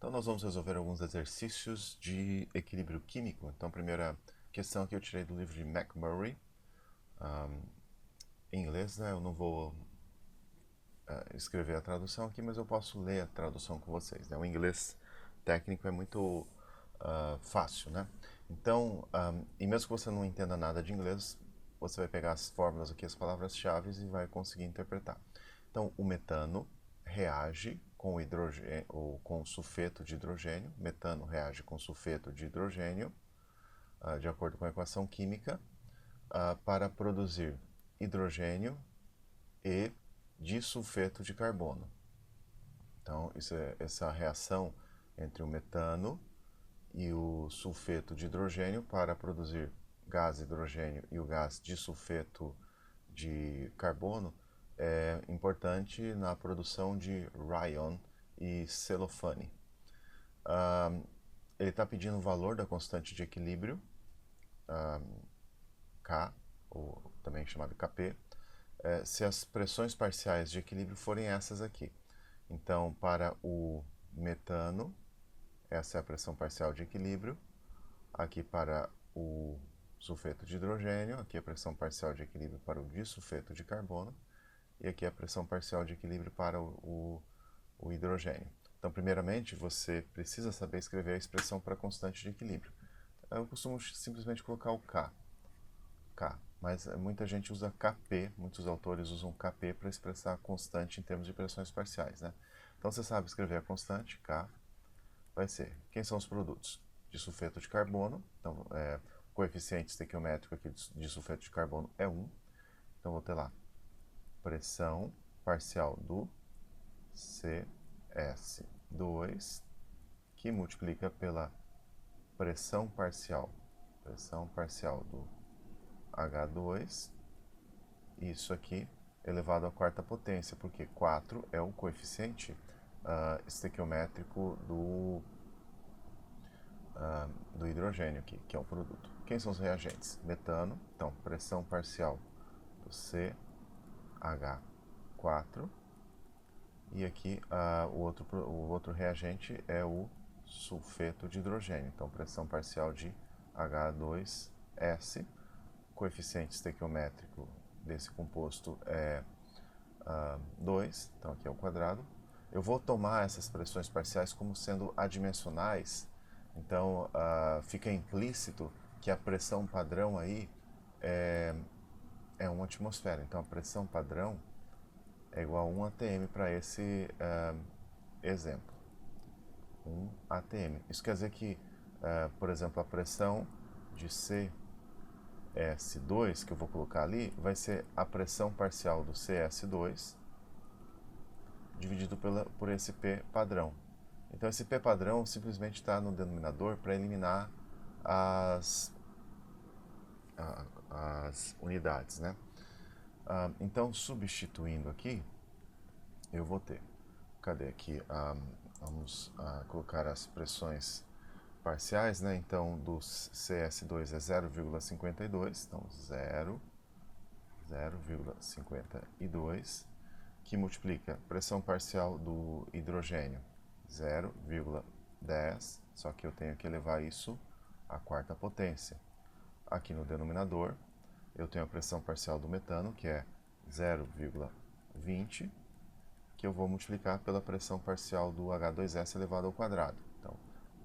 Então nós vamos resolver alguns exercícios de equilíbrio químico. Então a primeira questão que eu tirei do livro de McMurray, em inglês, né? Eu não vou escrever a tradução aqui, mas eu posso ler a tradução com vocês, né? O inglês técnico é muito fácil, né? Então, e mesmo que você não entenda nada de inglês, você vai pegar as fórmulas aqui, as palavras-chave e vai conseguir interpretar. Então, o metano reage com hidrogênio ou com sulfeto de hidrogênio. Metano reage com sulfeto de hidrogênio, de acordo com a equação química, para produzir hidrogênio e disulfeto de carbono. Então, essa reação entre o metano e o sulfeto de hidrogênio para produzir gás hidrogênio e o gás disulfeto de carbono é importante na produção de rayon e celofane. Ele está pedindo o valor da constante de equilíbrio, K, ou também chamado Kp, se as pressões parciais de equilíbrio forem essas aqui. Então, para o metano, essa é a pressão parcial de equilíbrio. Aqui para o sulfeto de hidrogênio, aqui a pressão parcial de equilíbrio para o disulfeto de carbono, e aqui a pressão parcial de equilíbrio para o hidrogênio. Então, primeiramente, você precisa saber escrever a expressão para a constante de equilíbrio. Eu costumo simplesmente colocar o K, mas muita gente usa Kp, muitos autores usam Kp para expressar a constante em termos de pressões parciais, né? Então, você sabe escrever a constante, K, vai ser, quem são os produtos? Disulfeto de carbono, então, o coeficiente estequiométrico aqui de sulfeto de carbono é 1, então vou ter lá pressão parcial do CS2, que multiplica pela pressão parcial do H2, isso aqui elevado à quarta potência, porque 4 é o coeficiente estequiométrico do hidrogênio aqui, que é o produto. Quem são os reagentes? Metano, então pressão parcial do CH4, e aqui o outro reagente é o sulfeto de hidrogênio, então pressão parcial de H2S, coeficiente estequiométrico desse composto é 2, então aqui é o quadrado. Eu vou tomar essas pressões parciais como sendo adimensionais, então fica implícito que a pressão padrão aí é 1 atmosfera. Então a pressão padrão é igual a 1 atm para esse exemplo. 1 atm. Isso quer dizer que, por exemplo, a pressão de CS2, que eu vou colocar ali, vai ser a pressão parcial do CS2 dividido por esse P padrão. Então esse P padrão simplesmente está no denominador para eliminar as unidades, né? Então, substituindo aqui, eu vou ter, cadê aqui? Vamos colocar as pressões parciais, né? Então, do CS2 é 0,52, então 0,52, que multiplica pressão parcial do hidrogênio 0,10, só que eu tenho que elevar isso à quarta potência. Aqui no denominador, eu tenho a pressão parcial do metano, que é 0,20, que eu vou multiplicar pela pressão parcial do H2S elevado ao quadrado. Então,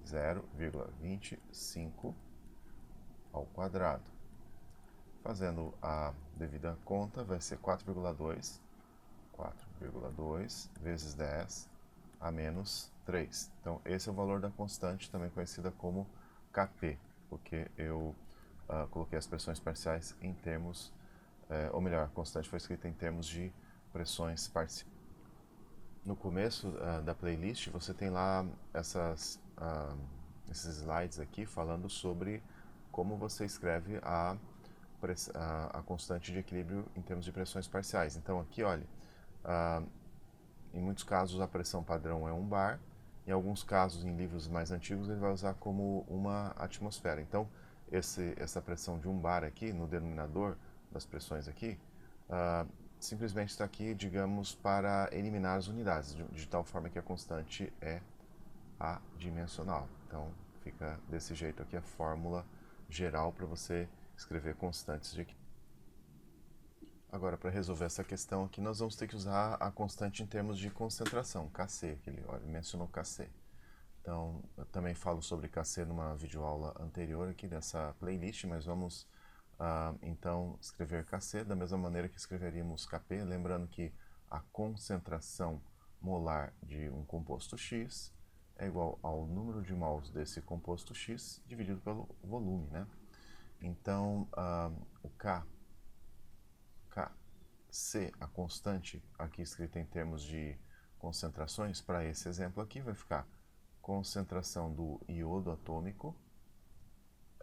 0,25 ao quadrado. Fazendo a devida conta, vai ser 4,2 vezes 10 a menos 3. Então, esse é o valor da constante, também conhecida como Kp, porque eu coloquei as pressões parciais em termos, ou melhor, a constante foi escrita em termos de pressões parciais. No começo da playlist você tem lá esses slides aqui falando sobre como você escreve a constante de equilíbrio em termos de pressões parciais. Então aqui, olha, em muitos casos a pressão padrão é 1 bar, em alguns casos, em livros mais antigos, ele vai usar como 1 atmosfera. Então, essa pressão de 1 bar aqui, no denominador das pressões aqui, simplesmente está aqui, digamos, para eliminar as unidades, de tal forma que a constante é adimensional. Então, fica desse jeito aqui a fórmula geral para você escrever constantes de equilíbrio. Agora, para resolver essa questão aqui, nós vamos ter que usar a constante em termos de concentração, Kc, que ele mencionou Kc. Então, eu também falo sobre Kc numa videoaula anterior aqui dessa playlist, mas vamos então escrever Kc da mesma maneira que escreveríamos Kp, lembrando que a concentração molar de um composto X é igual ao número de mols desse composto X dividido pelo volume, né? Então, o Kc, a constante aqui escrita em termos de concentrações, para esse exemplo aqui vai ficar concentração do iodo atômico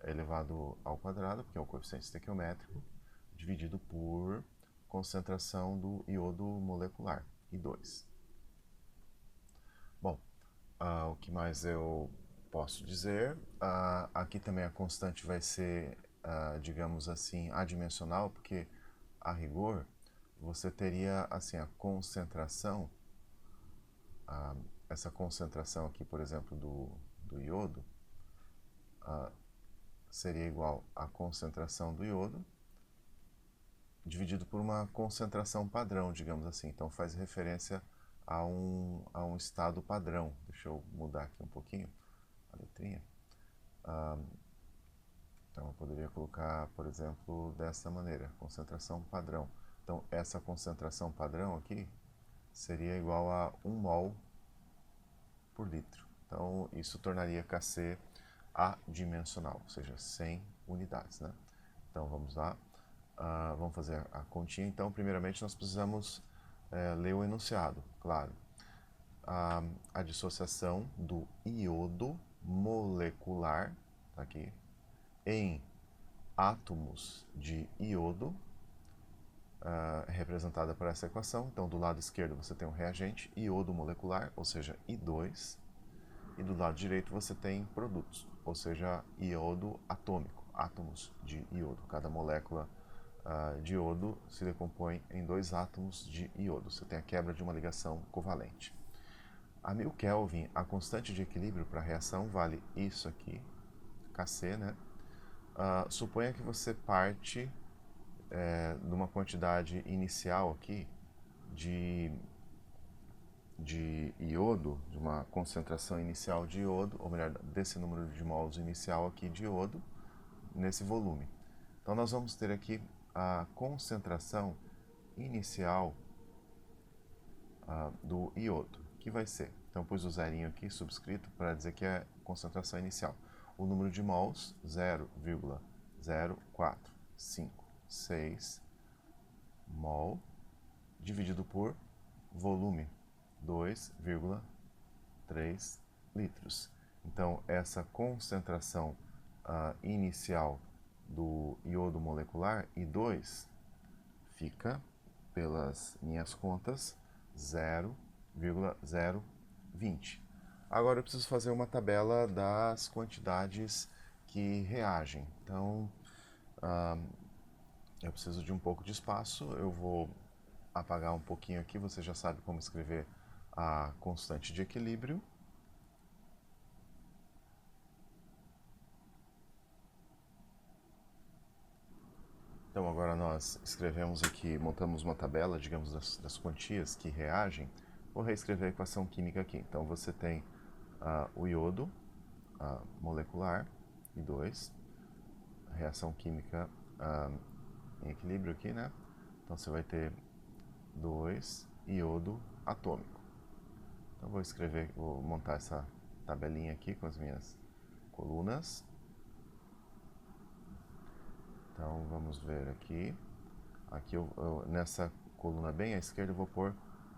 elevado ao quadrado, porque é o coeficiente estequiométrico, dividido por concentração do iodo molecular, I2. Bom, o que mais eu posso dizer? Aqui também a constante vai ser, digamos assim, adimensional, porque a rigor você teria assim a concentração, essa concentração aqui, por exemplo, do iodo, seria igual à concentração do iodo dividido por uma concentração padrão, digamos assim. Então faz referência a um estado padrão. Deixa eu mudar aqui um pouquinho a letrinha. Então eu poderia colocar, por exemplo, dessa maneira, concentração padrão. Então essa concentração padrão aqui seria igual a 1 mol por litro. Então isso tornaria Kc adimensional, ou seja, 100 unidades, né? Então vamos lá, vamos fazer a continha. Então, primeiramente nós precisamos ler o enunciado, claro. A dissociação do iodo molecular, tá aqui, em átomos de iodo, representada por essa equação. Então, do lado esquerdo você tem um reagente, iodo molecular, ou seja, I2, e do lado direito você tem produtos, ou seja, iodo atômico, átomos de iodo. Cada molécula de iodo se decompõe em 2 átomos de iodo. Você tem a quebra de uma ligação covalente. A 1000 Kelvin, a constante de equilíbrio para a reação vale isso aqui, Kc, né? Suponha que você parte de uma quantidade inicial aqui de iodo, de uma concentração inicial de iodo, ou melhor, desse número de mols inicial aqui de iodo, nesse volume. Então nós vamos ter aqui a concentração inicial do iodo, que vai ser, então pus o zerinho aqui subscrito para dizer que é a concentração inicial. O número de mols, 0,0456 mol, dividido por volume, 2,3 litros. Então, essa concentração inicial do iodo molecular, I2, fica, pelas minhas contas, 0,020. Agora eu preciso fazer uma tabela das quantidades que reagem. Então, eu preciso de um pouco de espaço. Eu vou apagar um pouquinho aqui. Você já sabe como escrever a constante de equilíbrio. Então agora nós escrevemos aqui, montamos uma tabela, digamos, das quantias que reagem. Vou reescrever a equação química aqui. Então você tem o iodo molecular, I2, a reação química em equilíbrio aqui, né? Então você vai ter 2 iodo atômico. Então vou montar essa tabelinha aqui com as minhas colunas. Então vamos ver aqui. Aqui nessa coluna bem à esquerda eu vou pôr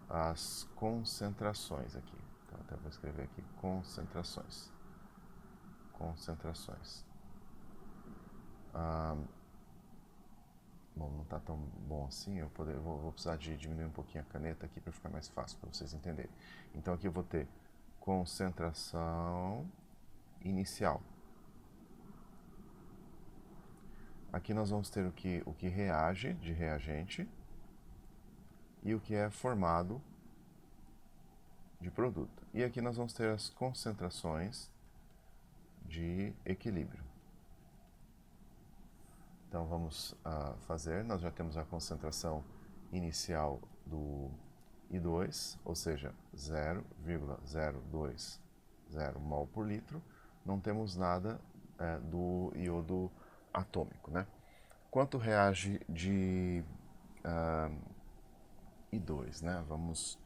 as concentrações aqui. Então até vou escrever aqui concentrações. Concentrações. Bom, não está tão bom assim. Eu vou precisar de diminuir um pouquinho a caneta aqui para ficar mais fácil para vocês entenderem. Então aqui eu vou ter concentração inicial. Aqui nós vamos ter o que reage de reagente e o que é formado de produto. E aqui nós vamos ter as concentrações de equilíbrio. Então vamos fazer, nós já temos a concentração inicial do I2, ou seja, 0,020 mol por litro. Não temos nada do iodo atômico, né? Quanto reage de I2, né? Vamos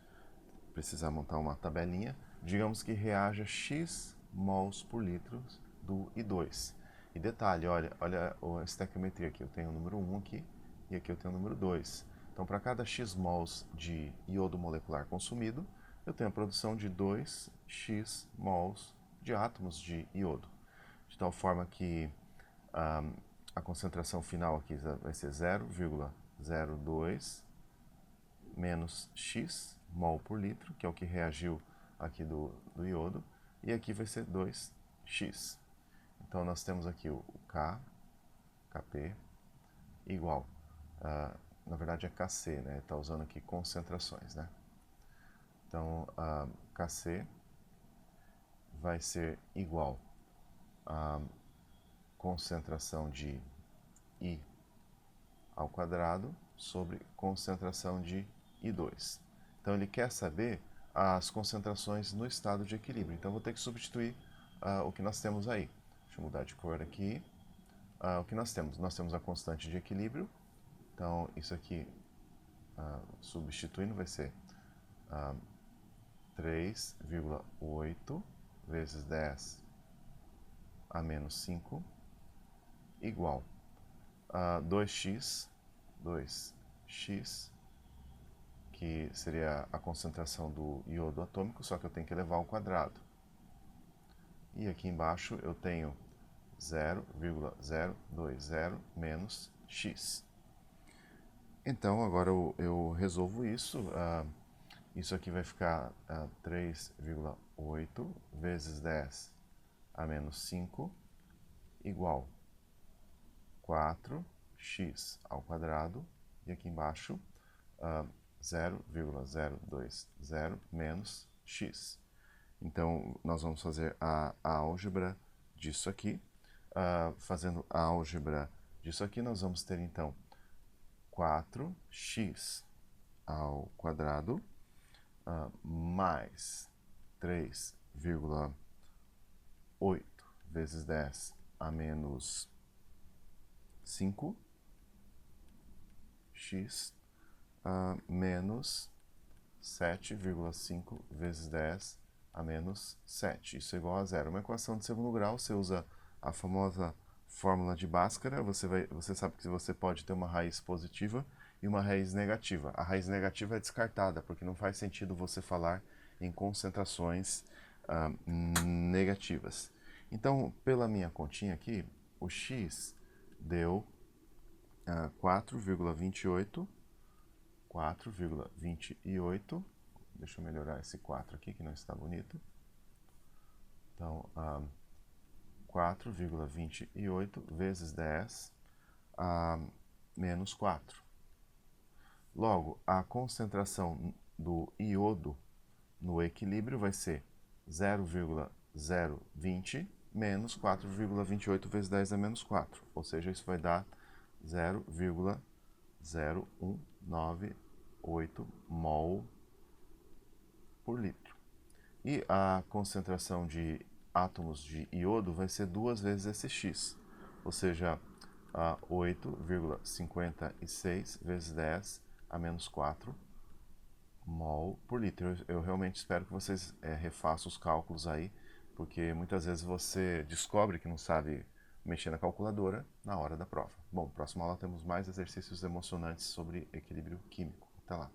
precisar montar uma tabelinha. Digamos que reaja X mols por litro do I2. E detalhe, olha a estequiometria aqui. Eu tenho o número 1 aqui e aqui eu tenho o número 2. Então, para cada X mols de iodo molecular consumido, eu tenho a produção de 2X mols de átomos de iodo. De tal forma que a concentração final aqui vai ser 0,02 menos X mol por litro, que é o que reagiu aqui do iodo, e aqui vai ser 2X. Então nós temos aqui o Kp igual, na verdade é Kc, né? Está usando aqui concentrações, né? Então Kc vai ser igual a concentração de I ao quadrado sobre concentração de I2. Então ele quer saber as concentrações no estado de equilíbrio. Então vou ter que substituir o que nós temos aí. Deixa eu mudar de cor aqui. O que nós temos? Nós temos a constante de equilíbrio. Então isso aqui, substituindo, vai ser 3,8 vezes 10 a menos 5 igual a 2x, que seria a concentração do iodo atômico, só que eu tenho que elevar ao quadrado. E aqui embaixo eu tenho 0,020 menos x. Então agora eu resolvo isso. Isso aqui vai ficar 3,8 vezes 10 a menos 5 igual 4x ao quadrado. E aqui embaixo 0,020 menos x. Então, nós vamos fazer a álgebra disso aqui. Fazendo a álgebra disso aqui, nós vamos ter, então, 4x ao quadrado mais 3,8 vezes 10 a menos 5x menos 7,5 vezes 10 a menos 7. Isso é igual a zero. Uma equação de segundo grau, você usa a famosa fórmula de Bhaskara. Você sabe que você pode ter uma raiz positiva e uma raiz negativa. A raiz negativa é descartada, porque não faz sentido você falar em concentrações negativas. Então, pela minha continha aqui, o x deu 4,28. Deixa eu melhorar esse 4 aqui, que não está bonito. Então, 4,28 vezes 10 a menos 4. Logo, a concentração do iodo no equilíbrio vai ser 0,020 menos 4,28 vezes 10 a menos 4. Ou seja, isso vai dar 0,0198 mol por litro. E a concentração de átomos de iodo vai ser 2 vezes esse x, ou seja, 8,56 vezes 10 a menos 4 mol por litro. Eu realmente espero que vocês refaçam os cálculos aí, porque muitas vezes você descobre que não sabe mexer na calculadora na hora da prova. Bom, próxima aula temos mais exercícios emocionantes sobre equilíbrio químico. Até lá!